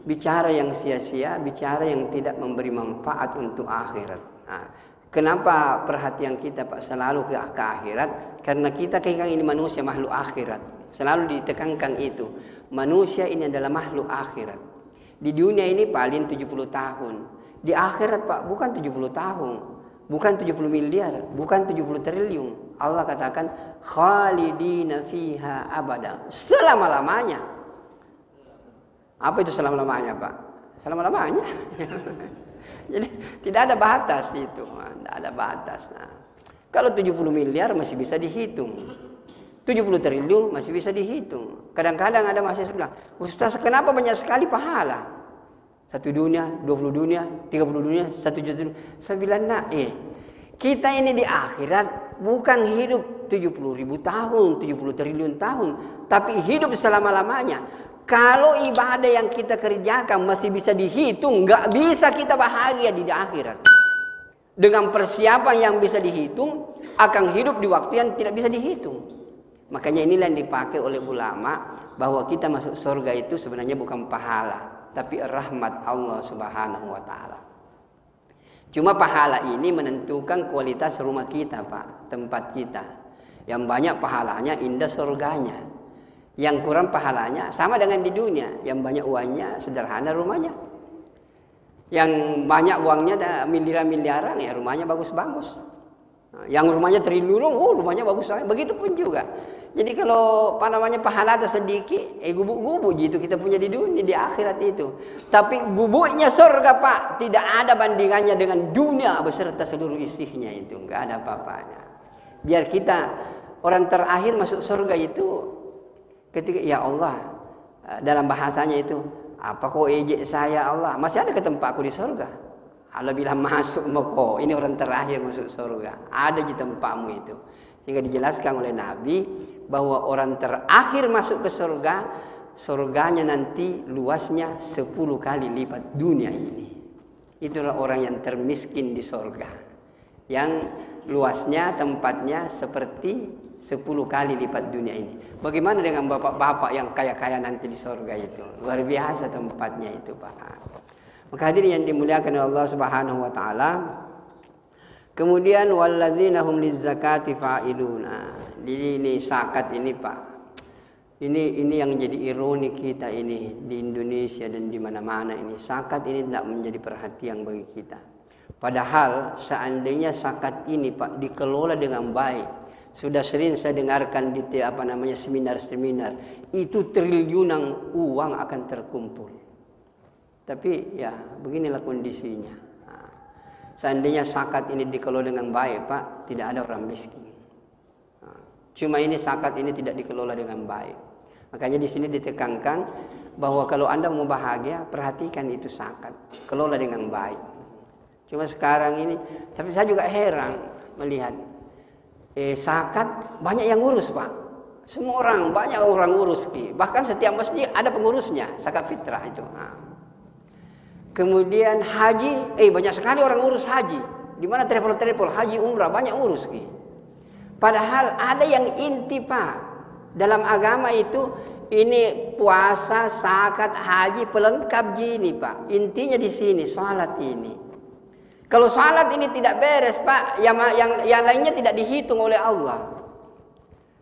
bicara yang sia-sia, bicara yang tidak memberi manfaat untuk akhirat. Nah, kenapa perhatian kita, Pak, selalu ke akhirat? Karena kita ini manusia makhluk akhirat. Selalu ditekankan itu. Manusia ini adalah makhluk akhirat. Di dunia ini paling 70 tahun. Di akhirat, Pak, bukan 70 tahun. Bukan 70 miliar. Bukan 70 triliun. Allah katakan khalidina fiha abada. Selama-lamanya. Apa itu selama-lamanya, Pak? Selama-lamanya. Jadi tidak ada batas itu. Tidak ada batas. Nah, kalau 70 miliar masih bisa dihitung. 70 triliun masih bisa dihitung. Kadang-kadang ada mahasiswa bilang, Ustaz, kenapa banyak sekali pahala? 1 dunia, 20 dunia, 30 dunia, 1 juta dunia. Saya bilang, kita ini di akhirat bukan hidup 70.000 tahun, 70 triliun tahun, tapi hidup selama-lamanya. Kalau ibadah yang kita kerjakan masih bisa dihitung, nggak bisa kita bahagia di akhirat. Dengan persiapan yang bisa dihitung, akan hidup di waktu yang tidak bisa dihitung. Makanya inilah yang dipakai oleh ulama, bahwa kita masuk surga itu sebenarnya bukan pahala, tapi rahmat Allah Subhanahu wa taala. Cuma pahala ini menentukan kualitas rumah kita, Pak, tempat kita. Yang banyak pahalanya indah surganya. Yang kurang pahalanya sama dengan di dunia. Yang banyak uangnya sederhana rumahnya. Yang banyak uangnya miliaran-miliaran, ya rumahnya bagus-bagus. Yang rumahnya triliun, rumahnya bagus sekali. Begitupun juga. Jadi kalau pahala itu sedikit, gubuk-gubuk gitu kita punya di dunia, di akhirat itu. Tapi gubuknya surga, Pak, tidak ada bandingannya dengan dunia beserta seluruh isinya itu. Enggak ada apa-apanya. Biar kita orang terakhir masuk surga itu ketika ya Allah, dalam bahasanya itu, apa kau ejek saya Allah? Masih ada ke tempatku di surga? Allah bilang masuk kau, ini orang terakhir masuk surga. Ada di tempatmu itu. Sehingga dijelaskan oleh Nabi bahwa orang terakhir masuk ke surga, surganya nanti luasnya 10 kali lipat dunia ini. Itulah orang yang termiskin di surga. Yang luasnya tempatnya seperti 10 kali lipat dunia ini. Bagaimana dengan bapak-bapak yang kaya-kaya nanti di surga itu? Luar biasa tempatnya itu, Pak. Maka hadirin yang dimuliakan oleh Allah Subhanahu wa taala. Kemudian walladzina hum lizakati fa'iluna. Ini zakat ini, Pak. Ini yang jadi ironi kita ini di Indonesia dan di mana-mana ini. Zakat ini tidak menjadi perhatian bagi kita. Padahal seandainya zakat ini, Pak, dikelola dengan baik, sudah sering saya dengarkan di seminar-seminar, itu triliunan uang akan terkumpul. Tapi ya beginilah kondisinya. Seandainya zakat ini dikelola dengan baik, Pak, tidak ada orang miskin. Cuma ini zakat ini tidak dikelola dengan baik. Makanya di sini ditekankan bahwa kalau Anda mau bahagia, perhatikan itu zakat, kelola dengan baik. Cuma sekarang ini, tapi saya juga heran melihat zakat banyak yang ngurus, Pak. Semua orang, banyak orang ngurus. Bahkan setiap masjid ada pengurusnya, zakat fitrah itu. Kemudian haji, banyak sekali orang urus haji. Di mana travel haji umrah banyak urus. Padahal ada yang inti, Pak. Dalam agama itu ini puasa, zakat, haji pelengkap gini, Pak. Intinya di sini salat ini. Kalau salat ini tidak beres, Pak, yang lainnya tidak dihitung oleh Allah.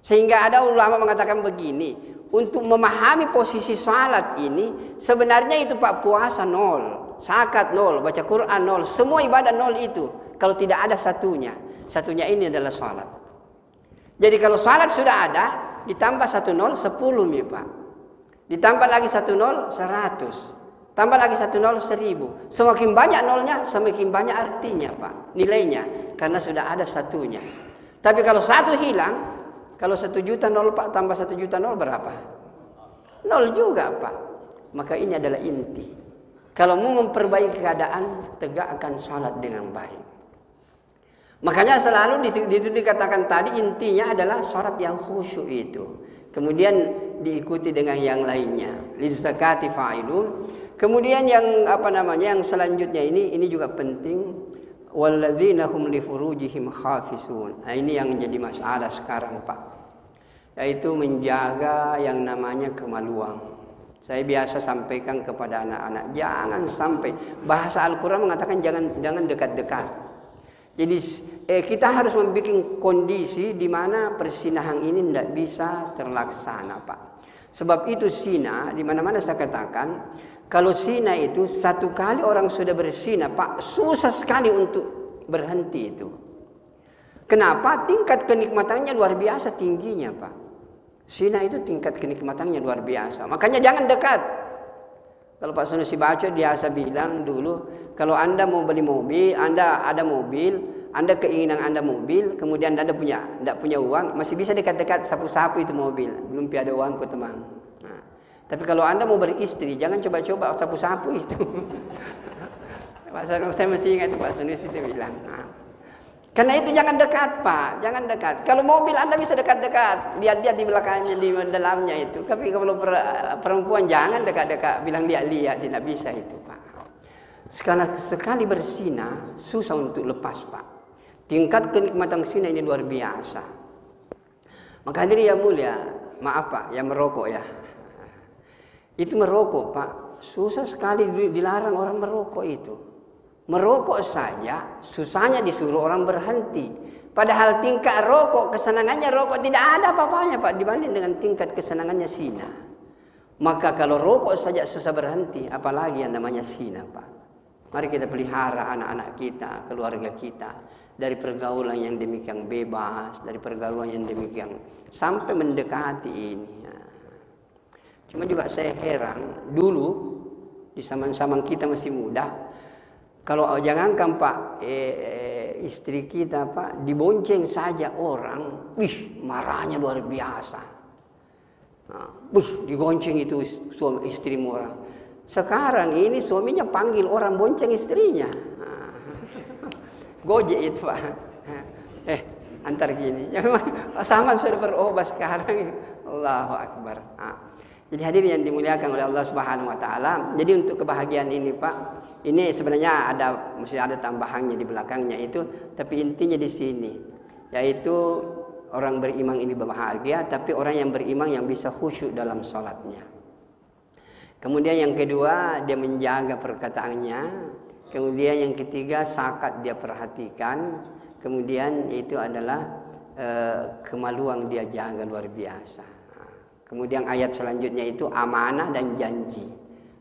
Sehingga ada ulama mengatakan begini, untuk memahami posisi salat ini sebenarnya itu, Pak, puasa 0. Zakat 0, baca Quran 0, semua ibadah 0 itu. Kalau tidak ada satunya ini adalah salat. Jadi kalau salat sudah ada, ditambah 1 0, 10 nih, Pak. Ditambah lagi 1 0, 100. Tambah lagi 1 0, 1000. Semakin banyak nolnya, semakin banyak artinya, Pak, nilainya. Karena sudah ada satunya. Tapi kalau satu hilang, kalau 1 juta 0, Pak, tambah 1 juta 0 berapa? 0 juga, Pak. Maka ini adalah inti. Kalau mau memperbaiki keadaan, tegakkan salat dengan baik. Makanya selalu itu dikatakan tadi intinya adalah salat yang khusyuk itu. Kemudian diikuti dengan yang lainnya. Lizakati fa'ilun. Kemudian yang yang selanjutnya ini juga penting. Walladzina hum li furujihim hafizun. Nah, ini yang menjadi masalah sekarang, Pak. Yaitu menjaga yang namanya kemaluan. Saya biasa sampaikan kepada anak-anak, jangan sampai, bahasa Al-Quran mengatakan jangan dekat-dekat. Jadi kita harus membuat kondisi di mana persinahan ini tidak bisa terlaksana, Pak. Sebab itu zina, di mana-mana saya katakan, kalau zina itu 1 kali orang sudah berzina, Pak, susah sekali untuk berhenti itu. Kenapa? Tingkat kenikmatannya luar biasa tingginya, Pak. Zina itu tingkat kenikmatannya luar biasa. Makanya jangan dekat. Kalau Pak Sanusi baca biasa bilang dulu, kalau Anda mau beli mobil, Anda ada mobil, Anda keinginan Anda mobil, kemudian Anda tidak punya uang, masih bisa dekat-dekat sapu-sapu itu mobil, belum ada uang ke teman. Nah, tapi kalau Anda mau beristri, jangan coba-coba sapu-sapu itu. Saya mesti ingat itu Pak Sanusi itu bilang. Nah, karena itu jangan dekat, Pak, jangan dekat. Kalau mobil Anda bisa dekat-dekat, lihat-lihat di belakangnya, di dalamnya itu. Tapi kalau perempuan jangan dekat-dekat, bilang lihat-lihat, tidak bisa itu, Pak. Sekali berzina susah untuk lepas, Pak. Tingkat kenikmatan zina ini luar biasa. Maka hadirin yang mulia, maaf Pak, yang merokok ya. Itu merokok, Pak, susah sekali dilarang orang merokok itu. Merokok saja susahnya disuruh orang berhenti. Padahal tingkat rokok, kesenangannya rokok tidak ada apa-apanya, Pak, dibanding dengan tingkat kesenangannya zina. Maka kalau rokok saja susah berhenti, apalagi yang namanya zina, Pak. Mari kita pelihara anak-anak kita, keluarga kita dari pergaulan yang demikian bebas, dari pergaulan yang demikian sampai mendekati ini. Cuma juga saya heran, dulu di zaman-zaman kita masih muda, Kalau jangankan Pak, istri kita Pak, dibonceng saja orang, marahnya luar biasa. Nah, digonceng itu suami istrimu orang. Sekarang ini suaminya panggil orang bonceng istrinya. Nah, Gojek itu Pak. Antar gini. Ya memang zaman sudah berubah sekarang. Allahu Akbar. Nah, jadi hadirin yang dimuliakan oleh Allah Subhanahu wa taala. Jadi untuk kebahagiaan ini Pak, ini sebenarnya mesti ada tambahannya di belakangnya itu, tapi intinya di sini yaitu orang beriman ini berbahagia, tapi orang yang beriman yang bisa khusyuk dalam salatnya. Kemudian yang kedua, dia menjaga perkataannya. Kemudian yang ketiga, zakat dia perhatikan. Kemudian itu adalah kemaluan dia jaga luar biasa. Kemudian ayat selanjutnya itu amanah dan janji.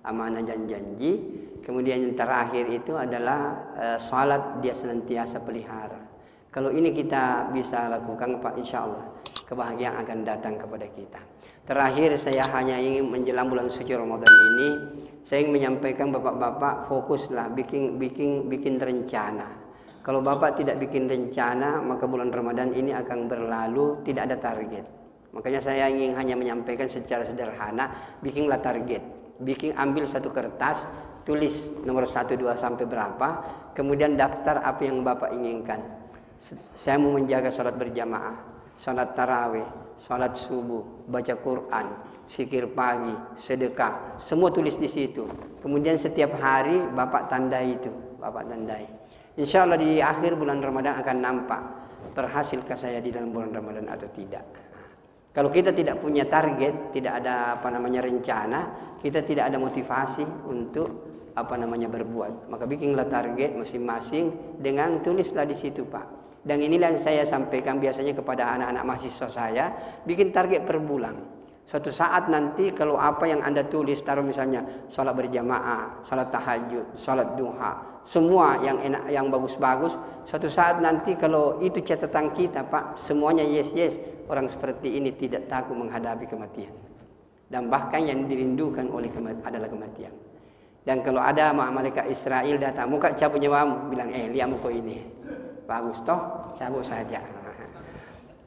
Amanah dan janji. Kemudian yang terakhir itu adalah salat dia senantiasa pelihara. Kalau ini kita bisa lakukan Pak, insya Allah kebahagiaan akan datang kepada kita. Terakhir saya hanya ingin menjelang bulan suci Ramadan ini, saya ingin menyampaikan bapak-bapak fokuslah bikin rencana. Kalau bapak tidak bikin rencana, maka bulan Ramadan ini akan berlalu tidak ada target. Makanya saya ingin hanya menyampaikan secara sederhana, bikinlah target. Ambil satu kertas, tulis nomor 1, 2 sampai berapa, kemudian daftar apa yang bapak inginkan. Saya mau menjaga salat berjamaah, salat tarawih, salat subuh, baca Quran, zikir pagi, sedekah, semua tulis di situ. Kemudian setiap hari bapak tandai itu, Insya Allah di akhir bulan Ramadan akan nampak berhasilkah saya di dalam bulan Ramadan atau tidak. Kalau kita tidak punya target, tidak ada rencana, kita tidak ada motivasi untuk berbuat. Maka bikinlah target masing-masing dengan tulislah di situ Pak. Dan inilah yang saya sampaikan biasanya kepada anak-anak mahasiswa saya, bikin target per bulan. Suatu saat nanti kalau apa yang Anda tulis, taruh misalnya sholat berjamaah, sholat tahajud, sholat duha, semua yang enak, yang bagus-bagus, suatu saat nanti kalau itu catatan kita Pak, semuanya yes, orang seperti ini tidak takut menghadapi kematian. Dan bahkan yang dirindukan adalah kematian. Dan kalau ada malaikat Israel datang, muka cabut nyawamu, bilang lihat muka ini. Bagus toh, cabut saja.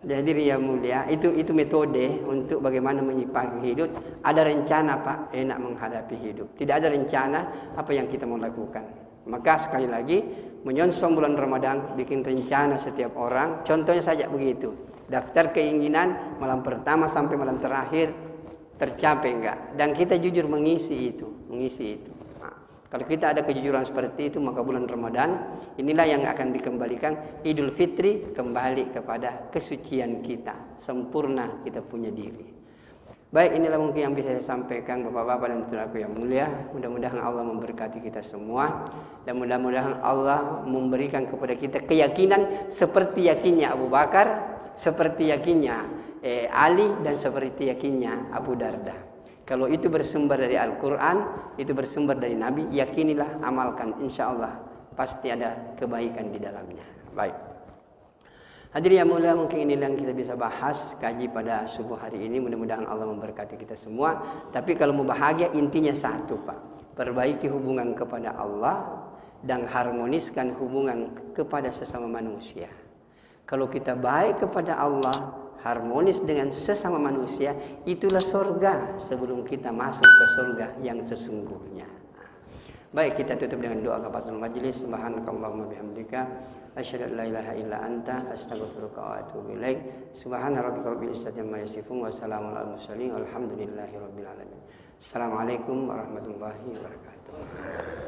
Jadi yang mulia, itu metode untuk bagaimana menyikapi hidup. Ada rencana Pak, enak menghadapi hidup. Tidak ada rencana, apa yang kita mau lakukan. Maka sekali lagi, menyongsong bulan Ramadan, bikin rencana setiap orang. Contohnya saja begitu. Daftar keinginan, malam pertama sampai malam terakhir, tercapai enggak. Dan kita jujur mengisi itu. Kalau kita ada kejujuran seperti itu, maka bulan Ramadan inilah yang akan dikembalikan. Idul Fitri kembali kepada kesucian kita, sempurna kita punya diri. Baik, inilah mungkin yang bisa saya sampaikan Bapak-bapak dan saudaraku yang mulia. Mudah-mudahan Allah memberkati kita semua, dan mudah-mudahan Allah memberikan kepada kita keyakinan seperti yakinnya Abu Bakar, seperti yakinnya Ali, dan seperti yakinnya Abu Darda. Kalau itu bersumber dari Al-Quran, itu bersumber dari Nabi, yakinilah, amalkan. Insya Allah pasti ada kebaikan di dalamnya. Baik. Hadirin yang mulia, mungkin ini yang kita bisa bahas, kaji pada subuh hari ini. Mudah-mudahan Allah memberkati kita semua. Tapi kalau mau bahagia, intinya satu Pak. Perbaiki hubungan kepada Allah dan harmoniskan hubungan kepada sesama manusia. Kalau kita baik kepada Allah, harmonis dengan sesama manusia, itulah surga sebelum kita masuk ke surga yang sesungguhnya. Baik, kita tutup dengan doa kafaratul majlis. Subhanakallahumma bihamdika asyhadu an la ilaha illa anta astaghfiruka wa atubu ilaik. Subhana rabbika rabbil izzati amma yasifun wa salamun alal mursalin walhamdulillahi rabbil alamin. Assalamualaikum warahmatullahi wabarakatuh.